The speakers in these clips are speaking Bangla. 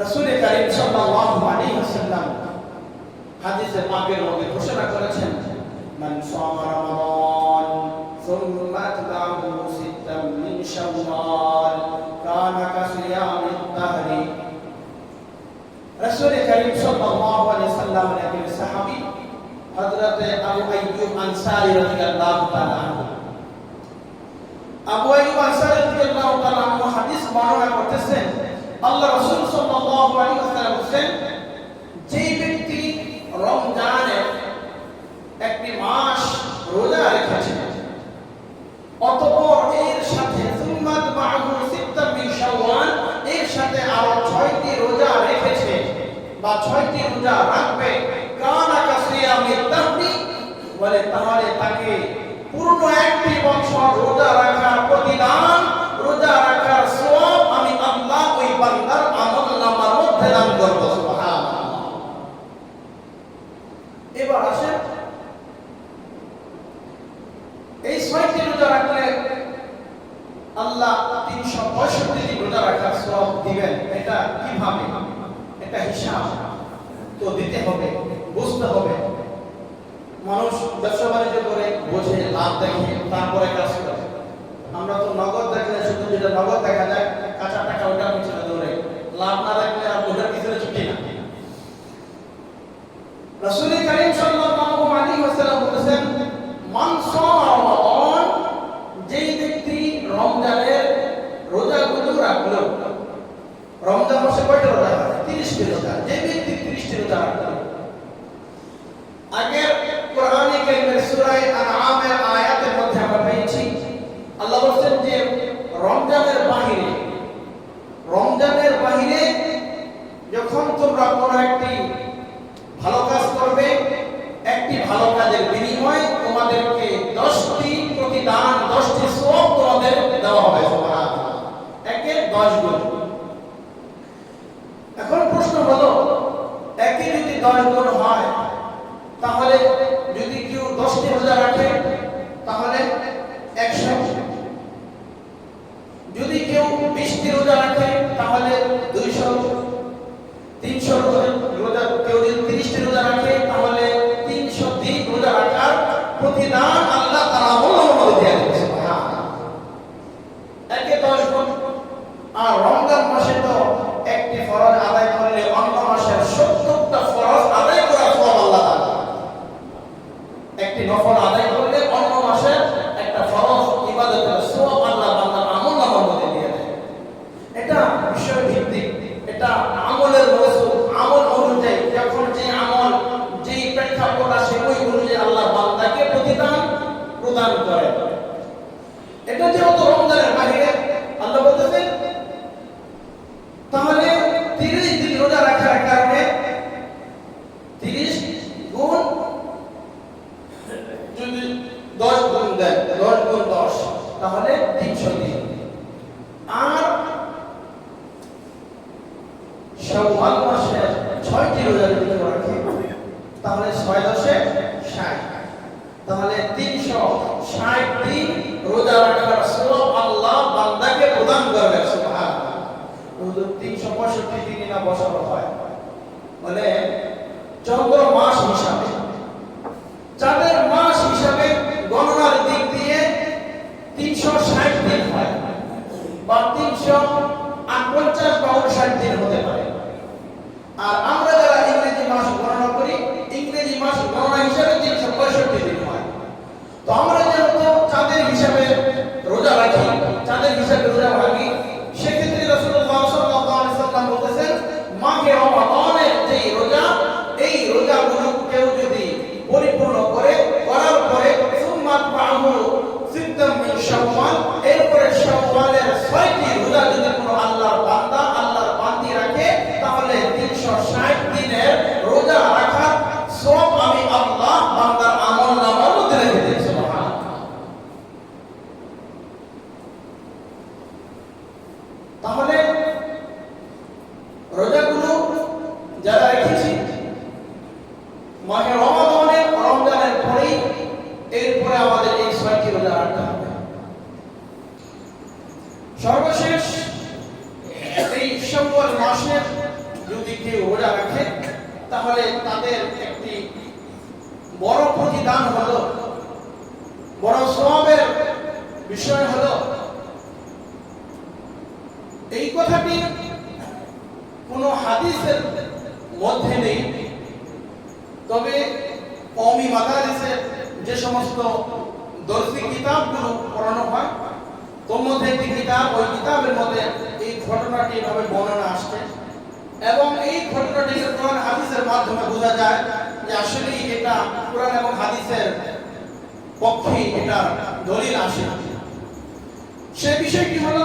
রাসূল কারীম সাল্লাল্লাহু আলাইহি ওয়াসাল্লাম হাদিসে পাকের মধ্যে ঘোষণা করেছেন, মান সামা রমাদান সুম্মা আতবাহু সিত্তাম মিন শাওয়াল কানা কাসিয়ামিদ দাহরি। রাসূল কারীম সাল্লাল্লাহু আলাইহি ওয়াসাল্লামের একজন সাহাবী হযরত আবু আইয়ুব আনসারী রাদিয়াল্লাহু তাআলা আনহু, আবু আইয়ুব আনসারী রাদিয়াল্লাহু তাআলা আনহু হাদিস বর্ণনা করতেছেন, আল্লাহ রাসূল সাল্লাল্লাহু আলাইহি ওয়াসাল্লাম বলেন, যে ব্যক্তি রমজানের একটি মাস রোজা রেখেছে অতঃপর এর সাথে সুন্নাত বাহু সিত্তাম মিন শাওয়াল এর সাথে আরো 6টি রোজা রেখেছে বা 6টি রোজা রাখবে, কানা কাসিয়ামিদ দাহরি, বলে তাহলে তাকে পূর্ণ একটি বছর রোজা রাখার প্রতিদান, রোজা রাখার সওয়াব আমি আল্লাহ ওই বান্দার আমলনামার মধ্যে দান করব। সুবহানাল্লাহ। এবার আসেন, এই 6টি রোজা রাখলে আল্লাহ 365 দিন রোজা রাখার সওয়াব দিবেন। এটা কিভাবে? এটা হিসাব তো দিতে হবে, বুঝতে হবে। মানুষ ব্যবসা বাণিজ্য করে বোঝে, লাভ দেখে, তারপরে কাজ করে। আমরা তো নগদ দেখলে শুধু যেটা নগদ দেখা যায়, কাঁচা টাকা ওটা পিছনে দৌড়ে, লাভ না দেখলে আর ওটার পিছনে ছুটি না। রাসূল কারীম সাল্লাল্লাহু আলাইহি ওয়াসাল্লাম বলেছেন, মান সামা রমাদান, যেই ব্যক্তি রমজানের রোজাগুলো রাখলো, রমজান মাসে কয়টা রোজা হয়? 30টি রোজা। যে ব্যক্তি 30টি রোজা রাখলো, আগের কোরআনে কারীমের সূরা আনআমের আয়াতের মধ্যে আমরা পেয়েছি আল্লাহ বলেন যে রমজানের বাহিরে যখন তোমরা কোনো একটি ভালো কাজ করবে, একটি ভালো কাজের বিনিময়ে তোমাদেরকে 10টি প্রতিদান, 10টি সওয়াব তোমাদের দেওয়া হবে। সুবহানাল্লাহ। একে 10 গুণ। এখন প্রশ্ন হলো, একে যদি 10 গুণ হয়, তাহলে যদি কেউ 10টি রোজা রাখে তাহলে 100, যদি কেউ 20টি রোজা রাখে তাহলে 200, 300 রোজা, কেউ যদি 30টি রোজা রাখে তাহলে 300 দিন রোজা রাখার প্রতিদান আল্লাহ তাআলা আমল দিয়ে দিয়েছে। একে 10 গুণ। আর রমজান মাসে তো একটি ফরজ আদায় করলে অন্য মাসের 70টা ফরজ আদায় করার সওয়াব আল্লাহ তাআলা, একটি নফল আদায় করলে অন্য মাসের একটা ফরজ ইবাদতের সওয়াব আল্লাহ বান্দার আমলনামার মধ্যে দিয়ে দেয়। এটা বিষয় ভিত্তিক, এটা আমলের মৌসুম, আমল অনুযায়ী যখন যে আমল যেই প্রেক্ষাপট আসে ওই অনুযায়ী আল্লাহ বান্দাকে প্রতিদান প্রদান করে। এটা যেহেতু রমজানের বাহিরে, আল্লাহ বলতেছেন তাহলে 30 দিন রোজা রাখার কারণে 30 গুণ, যদি 10 গুণ দেন, 10 গুণ 10 তাহলে 300 দিন। আর শাওয়াল মাসে 6টি রোজা যদি রাখে তাহলে 6 10 60, তাহলে 360 দিন রোজা রাখার সওয়াব আল্লাহ বান্দাকে প্রদান করবে। সুবহানাল্লাহ। 365 দিন না বছর হয়, মানে চন্দ্র মাস হিসাবে, চাঁদের মাস হিসাবে গণনার দিক দিয়ে 360 দিন হয়, বা 358 বা 59 দিন হতে পারে। আর আমরা যারা ইংরেজি মাস গণনা করি, ইংরেজি মাস গণনা হিসাবে 365 দিন হয়। তো আমরা যেহেতু চাঁদের হিসাবে রোজা রাখি, চাঁদের হিসাবে রোজা ভাঙি, সেক্ষেত্রে রাসূলুল্লাহ সাল্লাল্লাহু আলাইহি ওয়াসাল্লাম বলেছেন, মাহে রমাদানের যে রোজা, এই রোজাগুলো কেউ যদি পরিপূর্ণ করার পরে সুন্নাত বাহু সিত্তাম মিন শাওয়াল, এরপরে শাওয়ালের 6টি রোজা যদি কোনো আল্লাহর বান্দি রাখে তাহলে 360 দিনের রোজা রাখার সওয়াব আমি আল্লাহ বান্দার আমলনামার মধ্যে রেখে দিয়েছি। সুবহানাল্লাহ। তাহলে রোজাগুলো যারা রেখেছি মাহে রমজানের পরেই, এরপরে আমাদের এই 6টি রোজা রাখতে হবে। সর্বশেষ এই শাওয়াল মাসের যদি কেউ রোজা রাখে তাহলে তাদের একটি বড় প্রতিদান হলো, বড় সওয়াবের বিষয় হলো, এই কথাটি কোন হাদিসের মধ্যে নেই। তবে কওমি মাদারিসের যে সমস্ত দর্শী কিতাবগুলো পড়ানো হয় তোর মধ্যে একটি কিতাব, ওই কিতাবের মধ্যে এই ঘটনাটি এভাবে বর্ণনা আসছে এবং এই ঘটনাটি কোরআন হাদিসের মাধ্যমে বোঝা যায় যে আসলে এটা কোরআন এবং হাদিসের পক্ষে এটা দলিল আসে। সে বিষয়টি হলো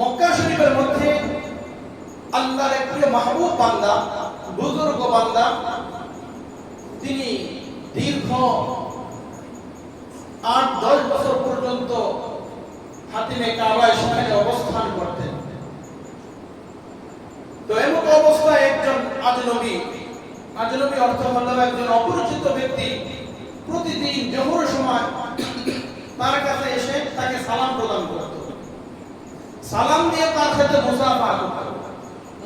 মক্কা শরীফের মধ্যে আল্লাহর এক প্রিয় মাহবুব বান্দা, বুজুর্গ বান্দা, তিনি দীর্ঘ 8-10 বছর পর্যন্ত হাতিমে কাবায় সেখানে অবস্থান করতেন। তো এমন অবস্থায় একজন আজনবী অর্থ হলো একজন অপরিচিত ব্যক্তি প্রতিদিন জোহরের সময় তার কাছে এসে তাকে সালাম প্রদান করত। সালাম দিয়ে তার সাথে মুসাফা করত,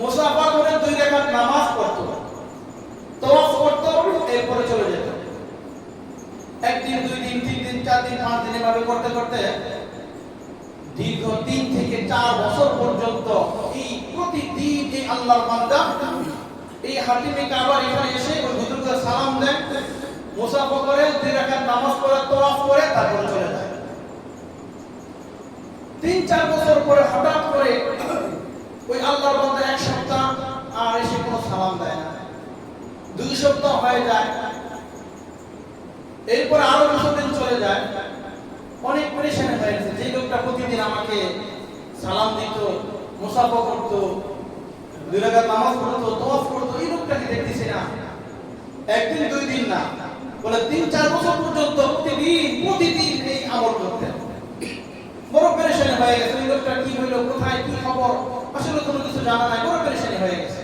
মুসাফা করে 2 রাকাত নামাজ পড়ত, তাওয়াফ করত, এরপরে চলে যেত। একদিন, 2 দিন, 3 দিন, 4 দিন, 5 দিন এভাবে করতে করতে দীর্ঘ 3 থেকে 4 বছর পর্যন্ত এই প্রতিদিন এই আল্লাহর বান্দা এই হাতিমে কাবার এখানে এসে ওই হুজুরকে সালাম দেয়, মুসাফা করে, 2 রাকাত নামাজ পড়ে, তাওয়াফ করে, তারপরে চলে যায়। 3-4 বছর পরে হঠাৎ করে ওই আল্লাহর বান্দা 1 সপ্তাহ আর এসে কোনো সালাম দেয় না, 2 সপ্তাহ হয়ে যায়, এরপর আরো কিছুদিন চলে যায়। অনেক পরেশান হয়ে গেছে, যে লোকটা প্রতিদিন আমাকে সালাম দিত, মুসাফা করত, 2 রাকাত নামাজ পড়তো, তাওয়াফ করতো, এই লোকটাকে দেখতেছি না। একদিন 2 দিন না, বলে 3-4 বছর পর্যন্ত প্রতিদিন এই আমল করতেন। বড় পরেশানি হয়ে গেছে, এই লোকটা কি হইলো, কোথায়, কি খবর, আসলে কোনো কিছু জানা নাই, বড় পরেশানি হয়ে গেছে।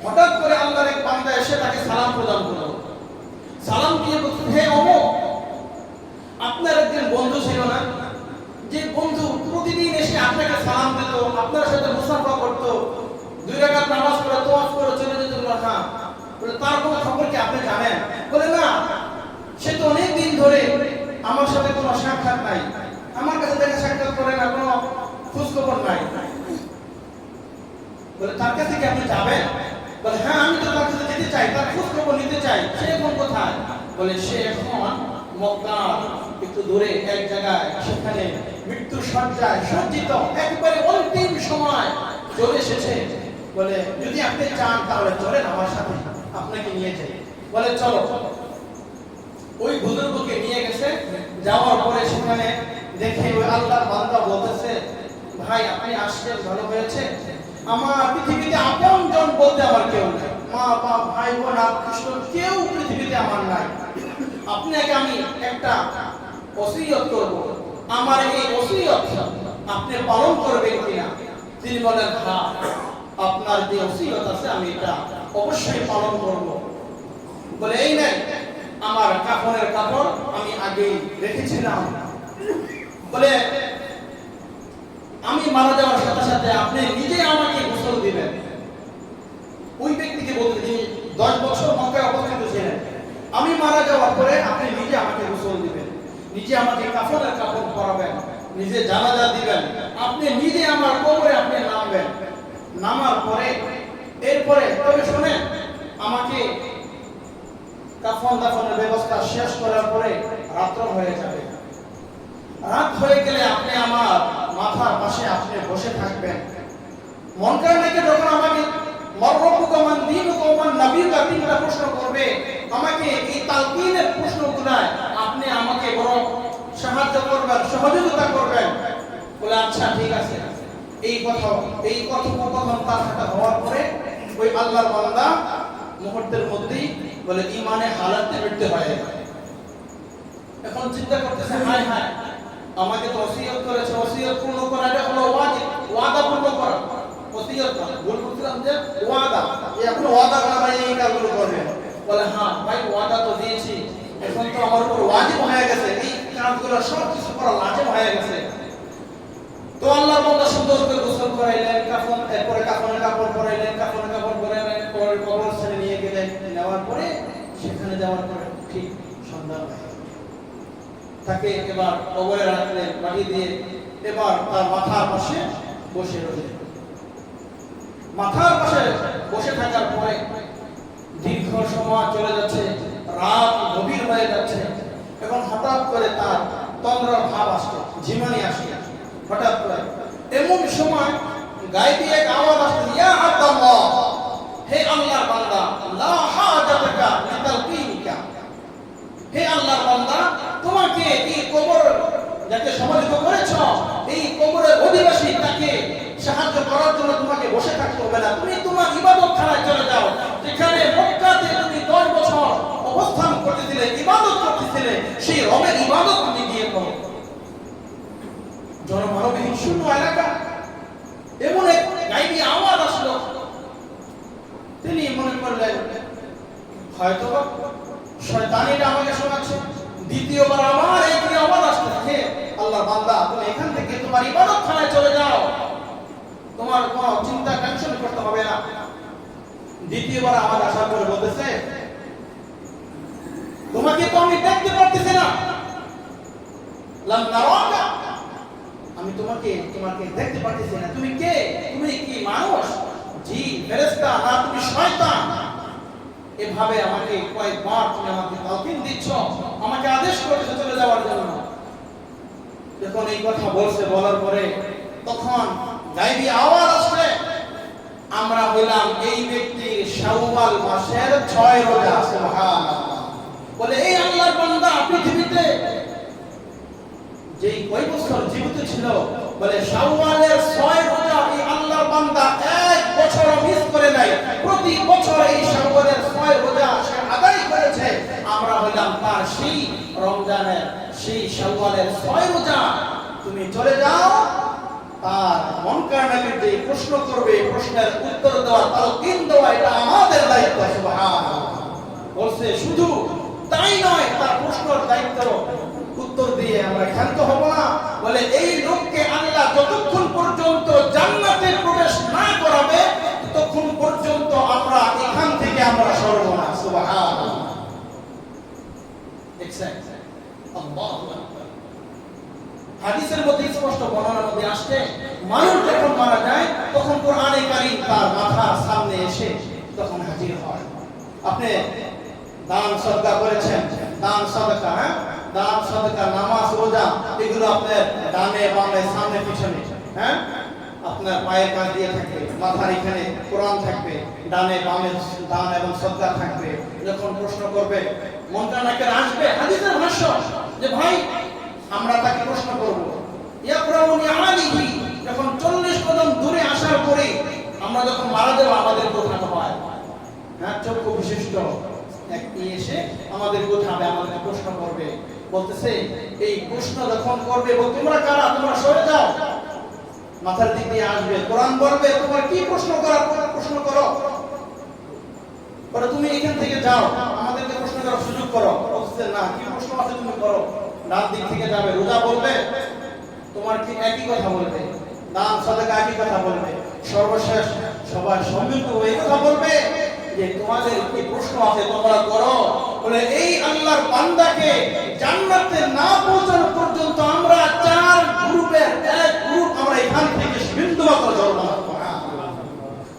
হঠাৎ করে আল্লাহর এক বান্দা এসে তাকে সালাম প্রদান করলো। সালাম দিয়ে বলছে, হে অমুক, আপনার একজন বন্ধু ছিল না, যে বন্ধু প্রতিদিন এসে আপনাকে সালাম দিত, আপনার সাথে মুসাফা করত, 2 রাকাত নামাজ পড়ে, তাওয়াফ করে চলে যেত, না বলে তার কোনো খবর কি আপনি জানেন? বলে না, সে তো অনেক দিন ধরে আমার সাথে কোনো সাক্ষাৎ নাই, আমার কাছে দেখা সাক্ষাৎ করে না, কোনো খোঁজ খবর নাই। বলে তার কাছে কি আপনি যাবেন? বলে হ্যাঁ, আমি তো তার কাছে যেতে চাই, তার খোঁজ খবর নিতে চাই। সে এখন কোথায়? বলে সে এখন মক্কার একটু দূরে এক জায়গায়, সেখানে মৃত্যু সজ্জায় সজ্জিত, একবারে অন্তিম সময় চলে এসেছে। বলে যদি আপনি চান তাহলে চলেন আমার সাথে, আপনাকে নিয়ে যাই। বলে চলো। ওই বুজুর্গকে নিয়ে গেছে। যাওয়ার পরে সেখানে দেখে ওই আল্লাহর বান্দা বলতেছে, ভাই আপনি আসলেন, ভালো হয়েছে, আমার পৃথিবীতে আপনজন বলতে আমার কেউ নাই, মা বাপ ভাই বোন আত্মীয় কেউ পৃথিবীতে আমার নাই। আপনাকে আমি একটা ওসিয়ত করব, আমার এই ওসিয়ত আপনি পালন করবেন কিনা? তিনি বলেন হ্যাঁ, আপনার যে ওসিয়ত আছে আমি এটা অবশ্যই পালন করব। বলে এই নাই আমার কাফনের কাপড়, আমি আগেই রেখেছিলাম। বলে আমি মারা যাওয়ার সাথে সাথে আপনি নিজে আমাকে গোসল দিবেন। ওই ব্যক্তিকে বলতে, তিনি 10 বছর মক্কায় অবস্থিত ছিলেন, আমি মারা যাওয়ার পরে আপনি নিজে আমাকে গোসল দিবেন, নিজে আমাকে কাফনের কাপড় পরাবেন, নিজে জানাজা দিবেন, আপনি নিজে আমার কবরে আপনি নামবেন। নামার পরে এরপরে তবে শুনেন, আমাকে কাফন দাফনের ব্যবস্থা শেষ করার পরে রাত্র হয়ে যাবে। রাত হয়ে গেলে আপনি আমার মাথার পাশে আপনি বসে থাকবেন। মনকার নাকি যখন আমাকে মররবুকামান দীনুকুমান নবীকা 3টা প্রশ্ন করবে, আমাকে এই তালকিনের প্রশ্নগুলায় আপনি আমাকে বড় সাহায্য করবেন, সহযোগিতা করবেন। বলে আচ্ছা ঠিক আছে। এই কথোপকথন তার সাথে হওয়ার পরে ওই আল্লাহর বান্দা মুহূর্তের মধ্যেই বলে ঈমানে হালাতে মৃত্যু হয়ে গেল। এখন চিন্তা করতেছে, হায় হায়, আমাকে তো ওসিয়ত করেছে, ওসিয়ত পূর্ণ করা এটা হলো ওয়াজিব, ওয়াদা পূর্ণ করা। ওসিয়ত না, ভুল বলছিলাম যে ওয়াদা, এই আপনি ওয়াদা করা ভাই এই কাজগুলো করবেন। বলে হ্যাঁ ভাই, ওয়াদা তো দিয়েছি, এখন তো আমার উপর ওয়াজিব হয়ে গেছে, এই কাজগুলো সব কিছু করা লাজিম হয়ে গেছে। তো আল্লাহর বান্দা সুন্দর করে গোসল করাইলেন, কাফন তাকে এবার কবরে রাখলেন মাটি দিয়ে, এবার তার মাথার পাশে বসে রইলেন। মাথার পাশে বসে থাকার পরে দীর্ঘ সময় চলে যাচ্ছে, রাত গভীর হয়ে যাচ্ছে, এবং হঠাৎ করে তার তন্দ্রা ভাব আসছে, ঝিমানি আসছে। হঠাৎ করে এমন সময় গায়বী এক আওয়াজ আসছে, ইয়া আব্দুল্লাহ, হে আল্লাহর বান্দা, লা হাজাতাকা লিতালকিনিকা, হে আল্লাহর বান্দা, তোমাকে এই কবর যাকে সমাধিত করেছ, এই কবরের অধিবাসী তাকে সাহায্য করার জন্য তোমাকে বসে থাকতে হবে না। তুমি তোমার ইবাদতখানায় চলে যাও, যেখানে মক্কাতে তুমি 10 বছর অবস্থান করতেছিলে, ইবাদত করতেছিলে, সেই রবের ইবাদত তুমি গিয়ে করো। জনমানবহীন শূন্য এলাকা, এমন এক গায়বী আওয়াজ আসলো। তিনি মনে করলেন হয়তো শয়তানিরা আমাকে শোনাচ্ছে, দ্বিতীয়বার আমার এই আওয়াজ আসছে, আল্লাহর বান্দা, তুমি এখান থেকে তোমার ইবাদতখানায় চলে যাও, তোমার কোনো চিন্তা টেনশন করতে হবে না। দ্বিতীয়বার আওয়াজ আসার পরে বলতেছে, তোমাকে তো আমি দেখতে পারতেছি না, লাম নারাকা, আমি তোমাকে দেখতে পারতেছি না। তুমি কে? তুমি কি মানুষ, জিন, ফেরেশতা, না তুমি শয়তান? এভাবে আমাকে কয়েকবার তুমি আমাকে তালকিন দিচ্ছ, আমাকে আদেশ করছো চলে যাওয়ার জন্য। যখন এই কথা বলছে, বলার পরে তখন গায়বী আওয়াজ আসছে, আমরা হইলাম এই ব্যক্তির শাওয়াল মাসের 6 রোজা। সুবহানাল্লাহ। বলে এই আল্লাহর বান্দা পৃথিবীতে যেই কয় বছর জীবিত ছিল, বলে শাওয়ালের 6 রোজা এই আল্লাহর বান্দা 1 বছর মিস করে নাই, প্রতি বছর এই শাওয়ালের 6 রোজা সে আদায় করেছে। আমরা হইলাম তার সেই রমজানের, সেই শাওয়ালের 6 রোজা। তুমি চলে যাও, আর মনকারনাকে যে প্রশ্ন করবে, প্রশ্নের উত্তর দেওয়া, তালকিন দেওয়া, এটা আমাদের দায়িত্ব। সুবহানাল্লাহ। বলছে শুধু তাই নয়, তার প্রশ্নের দায়িত্ব উত্তর দিয়ে আমরা ক্ষান্ত হব না। বলে এই লোককে আল্লাহ যতক্ষণ পর্যন্ত জান্নাতে প্রবেশ না করাবে, ততক্ষণ পর্যন্ত আমরা এখান থেকে আমরা সরব না। সুবহানাল্লাহ। দেখছেন? আল্লাহু আকবার। হাদিসের মধ্যে স্পষ্ট বর্ণনার মধ্যে আসছে, মানুষ যখন মারা যায় তখন কোরআনে কারীম তার মাথার সামনে এসে তখন হাজির হয়। আপনি দান সদকা করেছেন, দান সদকা, হ্যাঁ, দান সদকা, নামাজ, রোজা, এগুলো আপনার ডানে বামে সামনে পিছনে, হ্যাঁ, আপনার পায়ের কাছ দিয়ে থাকবে, মাথার এখানে কোরআন থাকবে, ডানে বামে দান এবং সদকা থাকবে। যখন প্রশ্ন করবে, মন্ত্রণাকে আসবে, হাদিসের ভাষ্য যে ভাই আমরা তাকে প্রশ্ন করব, ইয়াকরাউনি আলাইহি, যখন 40 কদম দূরে আসার পরে আমরা যখন মারা যাব, আমাদের কোথায় হয়, হ্যাঁ, চক্ষু বিশিষ্ট একটি এসে আমাদের কোথায় আমাদের প্রশ্ন করবে। বলতেছে এই প্রশ্ন যখন করবে, তোমরা কারা, তোমরা সরে যাও, মাথার দিক দিয়ে আসবে, কোরআন বলবে তোমার কি প্রশ্ন করার প্রশ্ন করো, পরে তুমি এখান থেকে যাও, আমাদেরকে প্রশ্ন করার সুযোগ করো। বলতেছে না, কি প্রশ্ন আছে তুমি করো। ডান দিক থেকে যাবে, রোজা বলবে, তোমার কি একই কথা বলবে, দান সদকা একই কথা বলবে, সর্বশেষ সবার সম্মিলিত এই কথা বলবে যে তোমাদের কি প্রশ্ন আছে তোমরা করো। বলে এই আল্লাহর বান্দাকে জান্নাতে না পৌঁছানো পর্যন্ত আমরা 4 গ্রুপের এক গ্রুপ আমরা এখান থেকে বিন্দুমাত্র চলব না।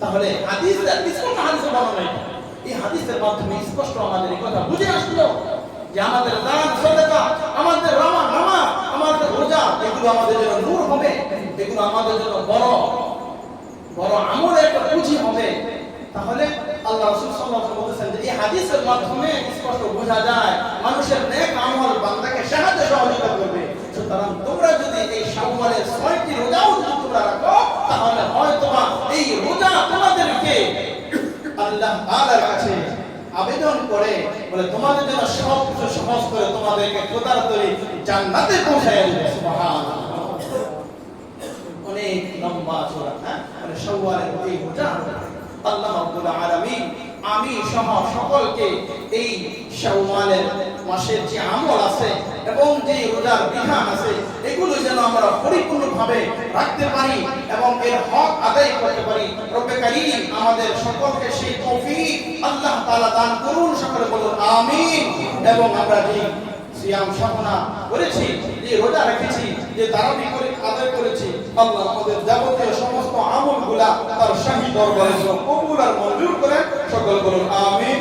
তাহলে হাদিসের স্পষ্ট হাদিসে বলা নাই, এই হাদিসের মাধ্যমে স্পষ্ট আমাদের এই কথা বুঝে আসলো যে আমাদের দান সদকা, আমাদের নামাজ, আমাদের রোজা, এগুলো আমাদের জন্য নূর হবে, এগুলো আমাদের জন্য বড় বড় আমলের একটা পুঁজি হবে। তাহলে আল্লাহ রাসূল সাল্লাল্লাহু আলাইহি ওয়াসাল্লাম বলেছেন যে এই হাদিসের মাধ্যমে স্পষ্ট বোঝা যায় মানুষের নেক আমল বান্দাকে সাহায্য সহযোগিতা করবে। সুতরাং তোমরা যদি এই শাওয়ালের 6টি রোজাও যদি তোমরা রাখো, তাহলে হয়তোবা এই রোজা তোমাদেরকে আল্লাহ তাআলার কাছে আবেদন করে, বলে তোমাদের জন্য সব কিছু সহজ করে তোমাদেরকে খোদার তরি জান্নাতে পৌঁছায় দেবে। সুবহানাল্লাহ। অনেক লম্বা সূরা, হ্যাঁ, মানে শাওয়ালের এই রোজা আল্লাহ রাব্বুল আলামিন আমি সহ সকলকে এই শাওয়ালের মাসের যে আমল আছে এবং যে রোজার বিধান আছে, এগুলো যেন আমরা পরিপূর্ণভাবে রাখতে পারি এবং এর হক আদায় করতে পারি। রব্বে কারীম আমাদের সকলকে সেই তৌফিক আল্লাহ তাআলা দান করুন। সকলে বলুন আমিন। এবং আমরা যে সিয়াম সাধনা করেছি, যে রোজা রেখেছি, যে তারাবি করে আদায় করেছি, আল্লাহ আমাদের যাবতীয় সমস্ত আমলগুলা তার শাহী দরবারে কবুল আর মঞ্জুর করেন। সকল বলুন আমিন।